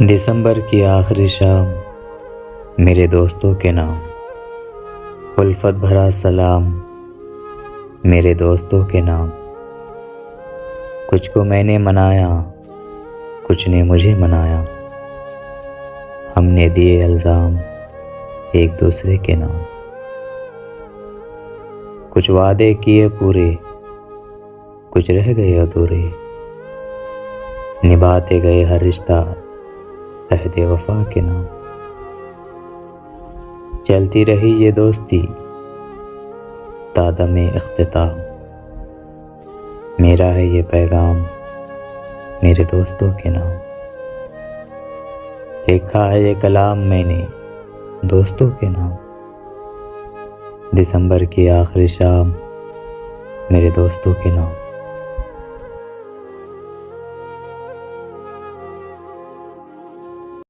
دسمبر کی آخری شام میرے دوستوں کے نام، الفت بھرا سلام میرے دوستوں کے نام۔ کچھ کو میں نے منایا، کچھ نے مجھے منایا، ہم نے دیے الزام ایک دوسرے کے نام۔ کچھ وعدے کیے پورے، کچھ رہ گئے ادھورے، نبھاتے گئے ہر رشتہ عہد وفا کے نام۔ چلتی رہی یہ دوستی تا دم اختتام، میرا ہے یہ پیغام میرے دوستوں کے نام۔ لکھا ہے یہ کلام میں نے دوستوں کے نام، دسمبر کی آخری شام میرے دوستوں کے نام۔